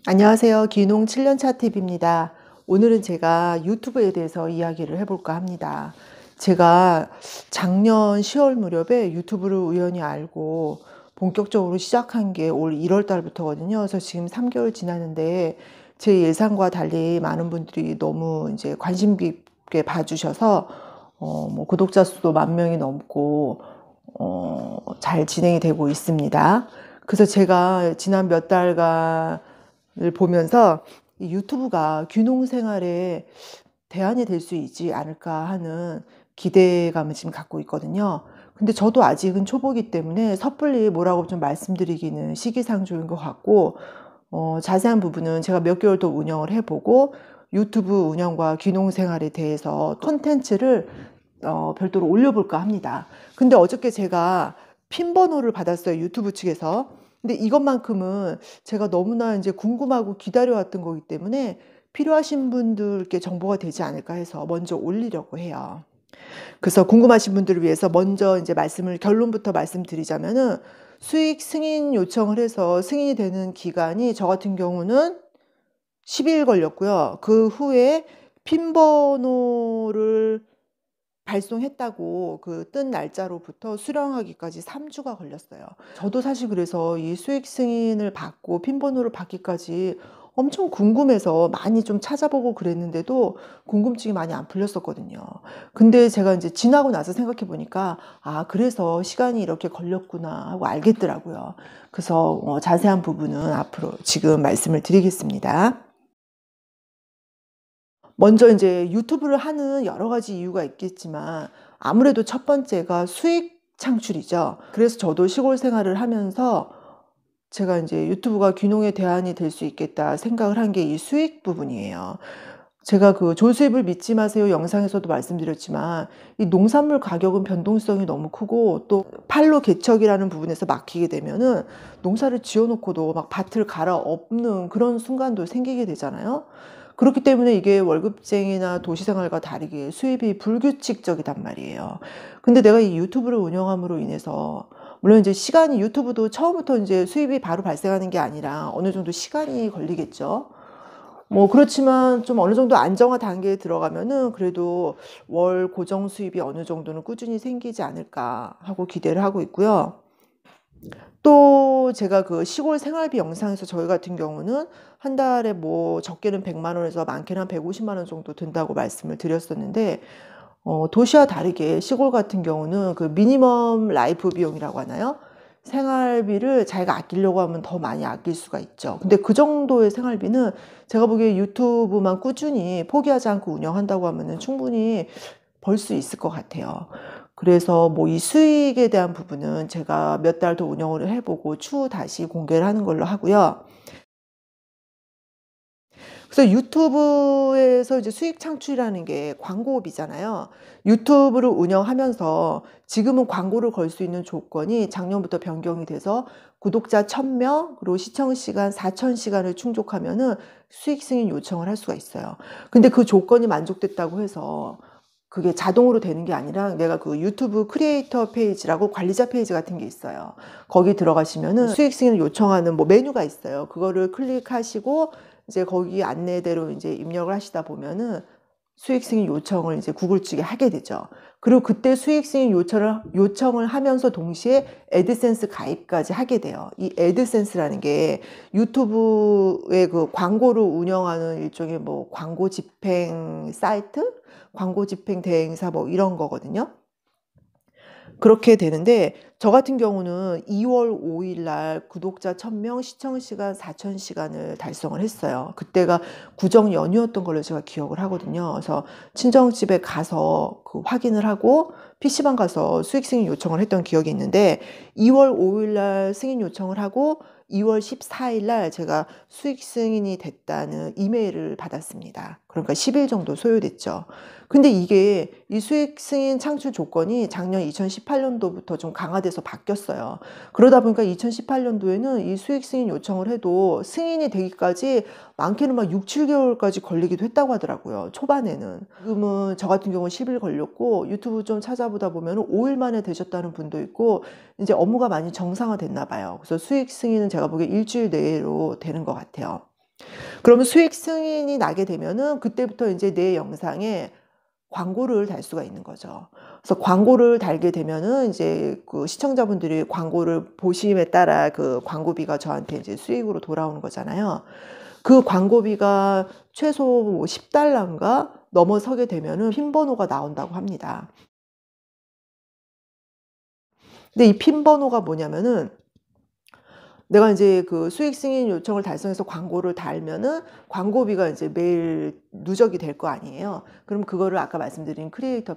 안녕하세요. 귀농 7년차 팁입니다. 오늘은 제가 유튜브에 대해서 이야기를 해볼까 합니다. 제가 작년 10월 무렵에 유튜브를 우연히 알고 본격적으로 시작한 게 올 1월 달부터거든요. 그래서 지금 3개월 지났는데 제 예상과 달리 많은 분들이 너무 이제 관심 깊게 봐주셔서 구독자 수도 10,000명이 넘고 잘 진행이 되고 있습니다. 그래서 제가 지난 몇 달간 을 보면서 이 유튜브가 귀농 생활에 대안이 될 수 있지 않을까 하는 기대감을 지금 갖고 있거든요. 근데 저도 아직은 초보기 때문에 섣불리 뭐라고 좀 말씀드리기는 시기상조인 것 같고, 자세한 부분은 제가 몇 개월 더 운영을 해보고 유튜브 운영과 귀농 생활에 대해서 콘텐츠를 별도로 올려볼까 합니다. 근데 어저께 제가 핀 번호를 받았어요. 유튜브 측에서. 근데 이것만큼은 제가 너무나 이제 궁금하고 기다려왔던 거기 때문에 필요하신 분들께 정보가 되지 않을까 해서 먼저 올리려고 해요. 그래서 궁금하신 분들을 위해서 먼저 이제 결론부터 말씀드리자면은 수익 승인 요청을 해서 승인이 되는 기간이 저 같은 경우는 10일 걸렸고요. 그 후에 핀 번호를 발송했다고 그 뜬 날짜로부터 수령하기까지 3주가 걸렸어요. 저도 사실 그래서 이 수익 승인을 받고 핀 번호를 받기까지 엄청 궁금해서 많이 좀 찾아보고 그랬는데도 궁금증이 많이 안 풀렸었거든요. 근데 제가 이제 지나고 나서 생각해 보니까 그래서 시간이 이렇게 걸렸구나 하고 알겠더라고요. 그래서 자세한 부분은 앞으로 지금 말씀을 드리겠습니다. 먼저 이제 유튜브를 하는 여러 가지 이유가 있겠지만 아무래도 첫 번째가 수익 창출이죠. 그래서 저도 시골 생활을 하면서 제가 이제 유튜브가 귀농의 대안이 될 수 있겠다 생각을 한 게 이 수익 부분이에요. 제가 그 조수입을 믿지 마세요 영상에서도 말씀드렸지만 이 농산물 가격은 변동성이 너무 크고 또 팔로 개척이라는 부분에서 막히게 되면은 농사를 지어놓고도 막 밭을 갈아엎는 그런 순간도 생기게 되잖아요. 그렇기 때문에 이게 월급쟁이나 도시생활과 다르게 수입이 불규칙적이단 말이에요. 근데 내가 이 유튜브를 운영함으로 인해서 물론 이제 시간이 유튜브도 처음부터 이제 수입이 바로 발생하는 게 아니라 어느 정도 시간이 걸리겠죠. 뭐 그렇지만 좀 어느 정도 안정화 단계에 들어가면은 그래도 월 고정 수입이 어느 정도는 꾸준히 생기지 않을까 하고 기대를 하고 있고요. 또 제가 그 시골 생활비 영상에서 저희 같은 경우는 한 달에 뭐 적게는 100만 원에서 많게는 한 150만 원 정도 든다고 말씀을 드렸었는데 도시와 다르게 시골 같은 경우는 그 미니멈 라이프 비용이라고 하나요? 생활비를 자기가 아끼려고 하면 더 많이 아낄 수가 있죠. 근데 그 정도의 생활비는 제가 보기에 유튜브만 꾸준히 포기하지 않고 운영한다고 하면은 충분히 벌 수 있을 것 같아요. 그래서 뭐 이 수익에 대한 부분은 제가 몇 달 더 운영을 해보고 추후 다시 공개를 하는 걸로 하고요. 그래서 유튜브에서 이제 수익 창출이라는 게 광고비잖아요. 유튜브를 운영하면서 지금은 광고를 걸 수 있는 조건이 작년부터 변경이 돼서 구독자 1,000명, 그리고 시청 시간 4,000시간을 충족하면은 수익 승인 요청을 할 수가 있어요. 근데 그 조건이 만족됐다고 해서 그게 자동으로 되는 게 아니라 내가 그 유튜브 크리에이터 페이지라고 관리자 페이지 같은 게 있어요. 거기 들어가시면은 수익 승인을 요청하는 뭐 메뉴가 있어요. 그거를 클릭하시고 이제 거기 안내대로 이제 입력을 하시다 보면은 수익 승인 요청을 이제 구글 측에 하게 되죠. 그리고 그때 수익 승인 요청을 하면서 동시에 애드센스 가입까지 하게 돼요. 이 애드센스라는 게 유튜브의 그 광고를 운영하는 일종의 뭐 광고 집행 사이트? 광고 집행 대행사 뭐 이런 거거든요. 그렇게 되는데 저 같은 경우는 2월 5일 날 구독자 1,000명, 시청 시간 4,000시간을 달성을 했어요. 그때가 구정 연휴였던 걸로 제가 기억을 하거든요. 그래서 친정집에 가서 그 확인을 하고 PC방 가서 수익 승인 요청을 했던 기억이 있는데 2월 5일 날 승인 요청을 하고 2월 14일 날 제가 수익 승인이 됐다는 이메일을 받았습니다. 그러니까 10일 정도 소요됐죠. 근데 이게 이 수익 승인 창출 조건이 작년 2018년도부터 좀 강화돼서 바뀌었어요. 그러다 보니까 2018년도에는 이 수익 승인 요청을 해도 승인이 되기까지 많게는 막 6, 7개월까지 걸리기도 했다고 하더라고요. 초반에는. 지금은 저 같은 경우는 10일 걸렸고 유튜브 좀 찾아보다 보면 5일 만에 되셨다는 분도 있고 이제 업무가 많이 정상화됐나 봐요. 그래서 수익 승인은 제가 보기에 일주일 내로 되는 것 같아요. 그러면 수익 승인이 나게 되면은 그때부터 이제 내 영상에 광고를 달 수가 있는 거죠. 그래서 광고를 달게 되면은 이제 그 시청자분들이 광고를 보심에 따라 그 광고비가 저한테 이제 수익으로 돌아오는 거잖아요. 그 광고비가 최소 뭐 $10인가 넘어서게 되면은 핀 번호가 나온다고 합니다. 근데 이 핀 번호가 뭐냐면은 내가 이제 그 수익 승인 요청을 달성해서 광고를 달면은 광고비가 이제 매일 누적이 될 거 아니에요. 그럼 그거를 아까 말씀드린 크리에이터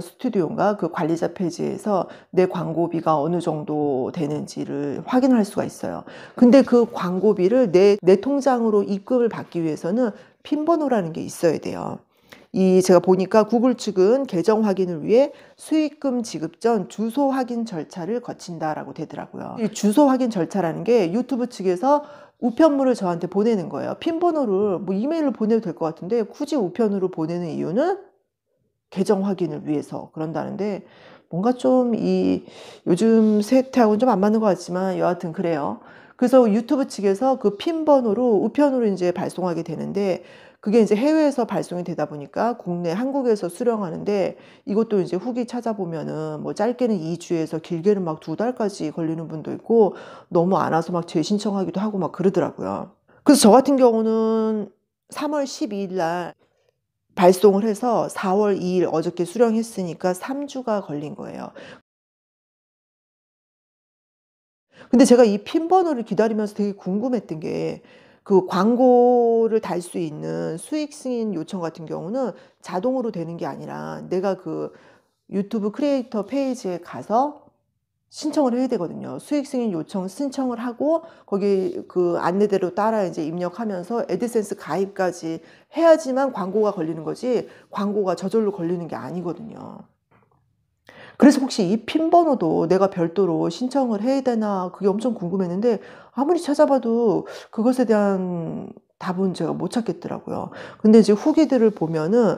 스튜디오인가 그 관리자 페이지에서 내 광고비가 어느 정도 되는지를 확인할 수가 있어요. 근데 그 광고비를 내 통장으로 입금을 받기 위해서는 핀 번호라는 게 있어야 돼요. 제가 보니까 구글 측은 계정 확인을 위해 수익금 지급 전 주소 확인 절차를 거친다라고 되더라고요. 이 주소 확인 절차라는 게 유튜브 측에서 우편물을 저한테 보내는 거예요. 핀 번호를 뭐 이메일로 보내도 될 것 같은데 굳이 우편으로 보내는 이유는 계정 확인을 위해서 그런다는데 뭔가 좀 요즘 세태하고는 좀 안 맞는 것 같지만 여하튼 그래요. 그래서 유튜브 측에서 그 핀 번호로 우편으로 이제 발송하게 되는데 그게 이제 해외에서 발송이 되다 보니까 국내 한국에서 수령하는데 이것도 이제 후기 찾아보면은 뭐 짧게는 2주에서 길게는 막 2달까지 걸리는 분도 있고 너무 안 와서 막 재신청하기도 하고 막 그러더라고요. 그래서 저 같은 경우는 3월 12일 날 발송을 해서 4월 2일 어저께 수령했으니까 3주가 걸린 거예요. 근데 제가 이 핀 번호를 기다리면서 되게 궁금했던 게 그 광고를 달 수 있는 수익 승인 요청 같은 경우는 자동으로 되는 게 아니라 내가 그 유튜브 크리에이터 페이지에 가서 신청을 해야 되거든요. 수익 승인 요청 신청을 하고 거기 그 안내대로 따라 이제 입력하면서 애드센스 가입까지 해야지만 광고가 걸리는 거지 광고가 저절로 걸리는 게 아니거든요. 그래서 혹시 이 핀 번호도 내가 별도로 신청을 해야 되나 그게 엄청 궁금했는데 아무리 찾아봐도 그것에 대한 답은 제가 못 찾겠더라고요. 근데 이제 후기들을 보면은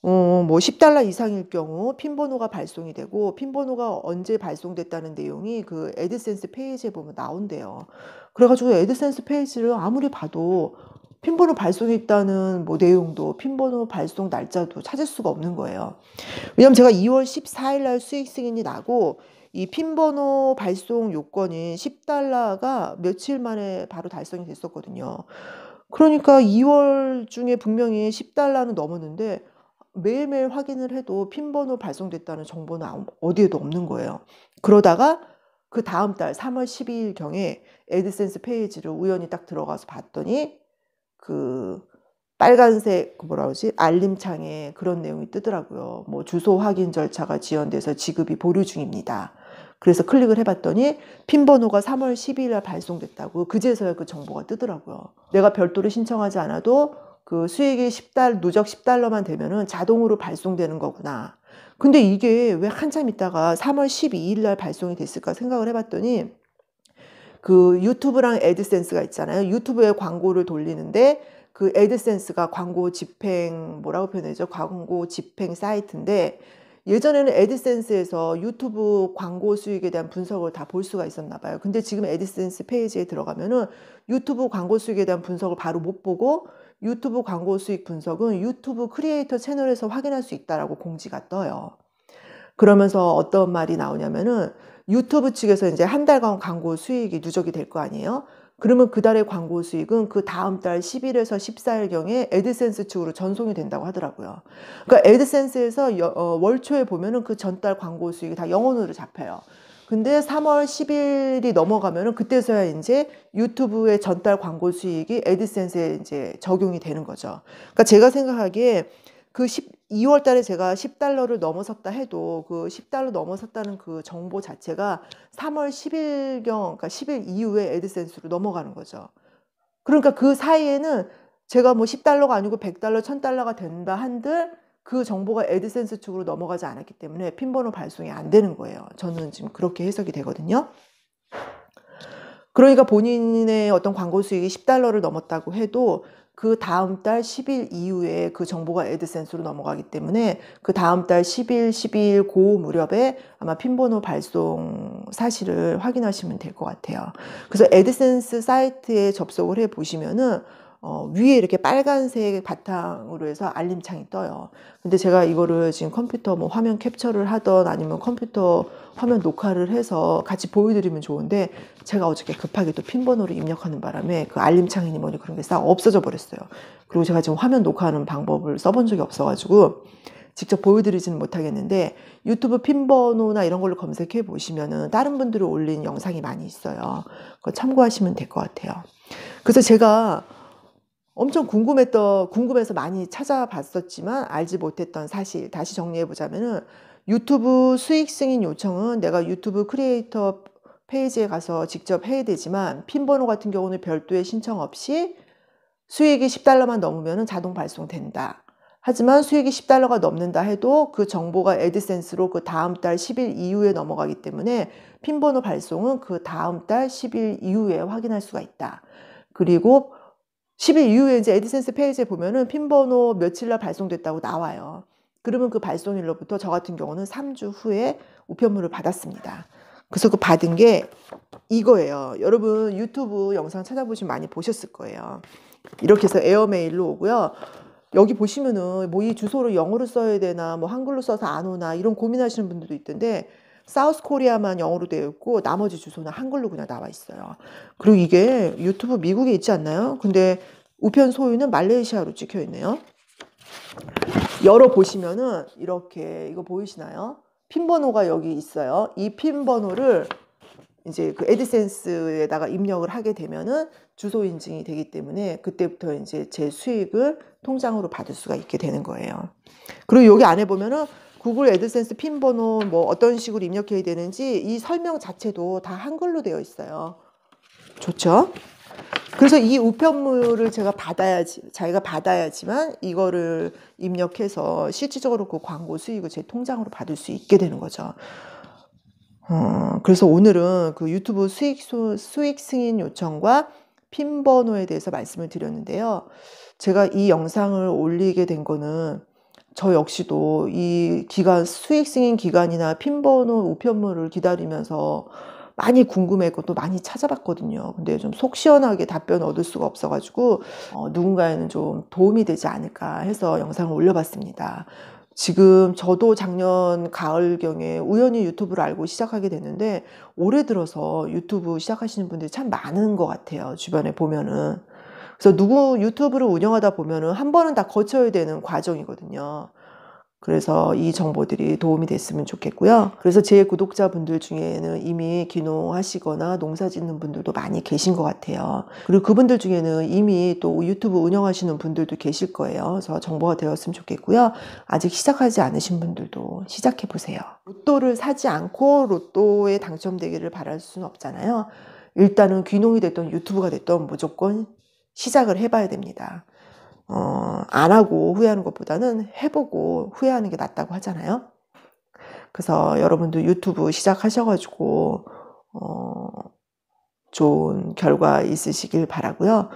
뭐 $10 이상일 경우 핀 번호가 발송이 되고 핀 번호가 언제 발송됐다는 내용이 그 애드센스 페이지에 보면 나온대요. 그래가지고 애드센스 페이지를 아무리 봐도 핀 번호 발송했다는 뭐 내용도 핀 번호 발송 날짜도 찾을 수가 없는 거예요. 왜냐면 제가 2월 14일 날 수익 승인이 나고 이 핀 번호 발송 요건인 $10가 며칠 만에 바로 달성이 됐었거든요. 그러니까 2월 중에 분명히 $10는 넘었는데 매일매일 확인을 해도 핀 번호 발송됐다는 정보는 어디에도 없는 거예요. 그러다가 그 다음 달 3월 12일 경에 애드센스 페이지를 우연히 딱 들어가서 봤더니 그 빨간색 뭐라 그러지? 알림창에 그런 내용이 뜨더라고요. 뭐 주소 확인 절차가 지연돼서 지급이 보류 중입니다. 그래서 클릭을 해봤더니 핀 번호가 3월 12일 날 발송됐다고 그제서야 그 정보가 뜨더라고요. 내가 별도로 신청하지 않아도 그 수익이 누적 $10만 되면은 자동으로 발송되는 거구나. 근데 이게 왜 한참 있다가 3월 12일 날 발송이 됐을까 생각을 해봤더니 그 유튜브랑 애드센스가 있잖아요. 유튜브에 광고를 돌리는데 그 애드센스가 광고 집행 뭐라고 표현하죠? 광고 집행 사이트인데 예전에는 애드센스에서 유튜브 광고 수익에 대한 분석을 다 볼 수가 있었나 봐요. 근데 지금 애드센스 페이지에 들어가면은 유튜브 광고 수익에 대한 분석을 바로 못 보고 유튜브 광고 수익 분석은 유튜브 크리에이터 채널에서 확인할 수 있다라고 공지가 떠요. 그러면서 어떤 말이 나오냐면은 유튜브 측에서 이제 한 달간 광고 수익이 누적이 될 거 아니에요? 그러면 그 달의 광고 수익은 그 다음 달 10일에서 14일경에 애드센스 측으로 전송이 된다고 하더라고요. 그러니까 애드센스에서 월초에 보면은 그 전달 광고 수익이 다 영원으로 잡혀요. 근데 3월 10일이 넘어가면은 그때서야 이제 유튜브의 전달 광고 수익이 애드센스에 이제 적용이 되는 거죠. 그러니까 제가 생각하기에 그 2월 달에 제가 $10를 넘어섰다 해도 그 $10 넘어섰다는 그 정보 자체가 3월 10일경, 그러니까 10일 이후에 애드센스로 넘어가는 거죠. 그러니까 그 사이에는 제가 뭐 $10가 아니고 $100, $1000가 된다 한들 그 정보가 애드센스 쪽으로 넘어가지 않았기 때문에 핀번호 발송이 안 되는 거예요. 저는 지금 그렇게 해석이 되거든요. 그러니까 본인의 어떤 광고 수익이 $10를 넘었다고 해도 그 다음 달 10일 이후에 그 정보가 애드센스로 넘어가기 때문에 그 다음 달 10일, 12일 그 무렵에 아마 핀번호 발송 사실을 확인하시면 될 것 같아요. 그래서 애드센스 사이트에 접속을 해 보시면은 위에 이렇게 빨간색 바탕으로 해서 알림창이 떠요. 근데 제가 이거를 지금 컴퓨터 뭐 화면 캡처를 하던 아니면 컴퓨터 화면 녹화를 해서 같이 보여드리면 좋은데 제가 어저께 급하게 또 핀번호를 입력하는 바람에 그 알림창이니 뭐니 그런 게 싹 없어져 버렸어요. 그리고 제가 지금 화면 녹화하는 방법을 써본 적이 없어가지고 직접 보여드리지는 못하겠는데 유튜브 핀번호나 이런 걸로 검색해 보시면은 다른 분들이 올린 영상이 많이 있어요. 그거 참고하시면 될 것 같아요. 그래서 제가 엄청 궁금해서 많이 찾아봤었지만 알지 못했던 사실 다시 정리해 보자면은 유튜브 수익 승인 요청은 내가 유튜브 크리에이터 페이지에 가서 직접 해야 되지만 핀번호 같은 경우는 별도의 신청 없이 수익이 $10만 넘으면 자동 발송된다. 하지만 수익이 $10가 넘는다 해도 그 정보가 애드센스로 그 다음 달 10일 이후에 넘어가기 때문에 핀번호 발송은 그 다음 달 10일 이후에 확인할 수가 있다. 그리고 10일 이후에 이제 애드센스 페이지에 보면은 핀번호 며칠 날 발송됐다고 나와요. 그러면 그 발송일로부터 저 같은 경우는 3주 후에 우편물을 받았습니다. 그래서 그 받은 게 이거예요. 여러분 유튜브 영상 찾아보시면 많이 보셨을 거예요. 이렇게 해서 에어메일로 오고요. 여기 보시면은 뭐 이 주소를 영어로 써야 되나 뭐 한글로 써서 안 오나 이런 고민하시는 분들도 있던데 사우스 코리아만 영어로 되어 있고 나머지 주소는 한글로 그냥 나와 있어요. 그리고 이게 유튜브 미국에 있지 않나요? 근데 우편 소유는 말레이시아로 찍혀 있네요. 열어보시면은 이렇게 이거 보이시나요? 핀번호가 여기 있어요. 이 핀번호를 이제 그 애드센스에다가 입력을 하게 되면은 주소 인증이 되기 때문에 그때부터 이제 제 수익을 통장으로 받을 수가 있게 되는 거예요. 그리고 여기 안에 보면은 구글 애드센스 핀번호 뭐 어떤 식으로 입력해야 되는지 이 설명 자체도 다 한글로 되어 있어요. 좋죠? 그래서 이 우편물을 자기가 받아야지만 이거를 입력해서 실질적으로 그 광고 수익을 제 통장으로 받을 수 있게 되는 거죠. 그래서 오늘은 그 유튜브 수익 승인 요청과 핀번호에 대해서 말씀을 드렸는데요. 제가 이 영상을 올리게 된 거는 저 역시도 이 수익 승인 기간이나 핀번호 우편물을 기다리면서 많이 궁금했고 또 많이 찾아봤거든요. 근데 좀 속 시원하게 답변을 얻을 수가 없어가지고 누군가에는 좀 도움이 되지 않을까 해서 영상을 올려봤습니다. 지금 저도 작년 가을경에 우연히 유튜브를 알고 시작하게 됐는데 올해 들어서 유튜브 시작하시는 분들이 참 많은 것 같아요. 주변에 보면은. 그래서 유튜브를 운영하다 보면은 한 번은 다 거쳐야 되는 과정이거든요. 그래서 이 정보들이 도움이 됐으면 좋겠고요. 그래서 제 구독자분들 중에는 이미 귀농하시거나 농사 짓는 분들도 많이 계신 것 같아요. 그리고 그분들 중에는 이미 또 유튜브 운영하시는 분들도 계실 거예요. 그래서 정보가 되었으면 좋겠고요. 아직 시작하지 않으신 분들도 시작해 보세요. 로또를 사지 않고 로또에 당첨되기를 바랄 수는 없잖아요. 일단은 귀농이 됐던 유튜브가 됐던 무조건 시작을 해봐야 됩니다. 안 하고 후회하는 것보다는 해보고 후회하는 게 낫다고 하잖아요. 그래서 여러분도 유튜브 시작하셔가지고 좋은 결과 있으시길 바라고요.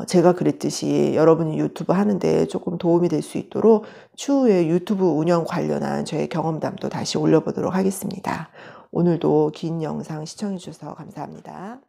제가 그랬듯이 여러분이 유튜브 하는데 조금 도움이 될 수 있도록 추후에 유튜브 운영 관련한 저의 경험담도 다시 올려보도록 하겠습니다. 오늘도 긴 영상 시청해 주셔서 감사합니다.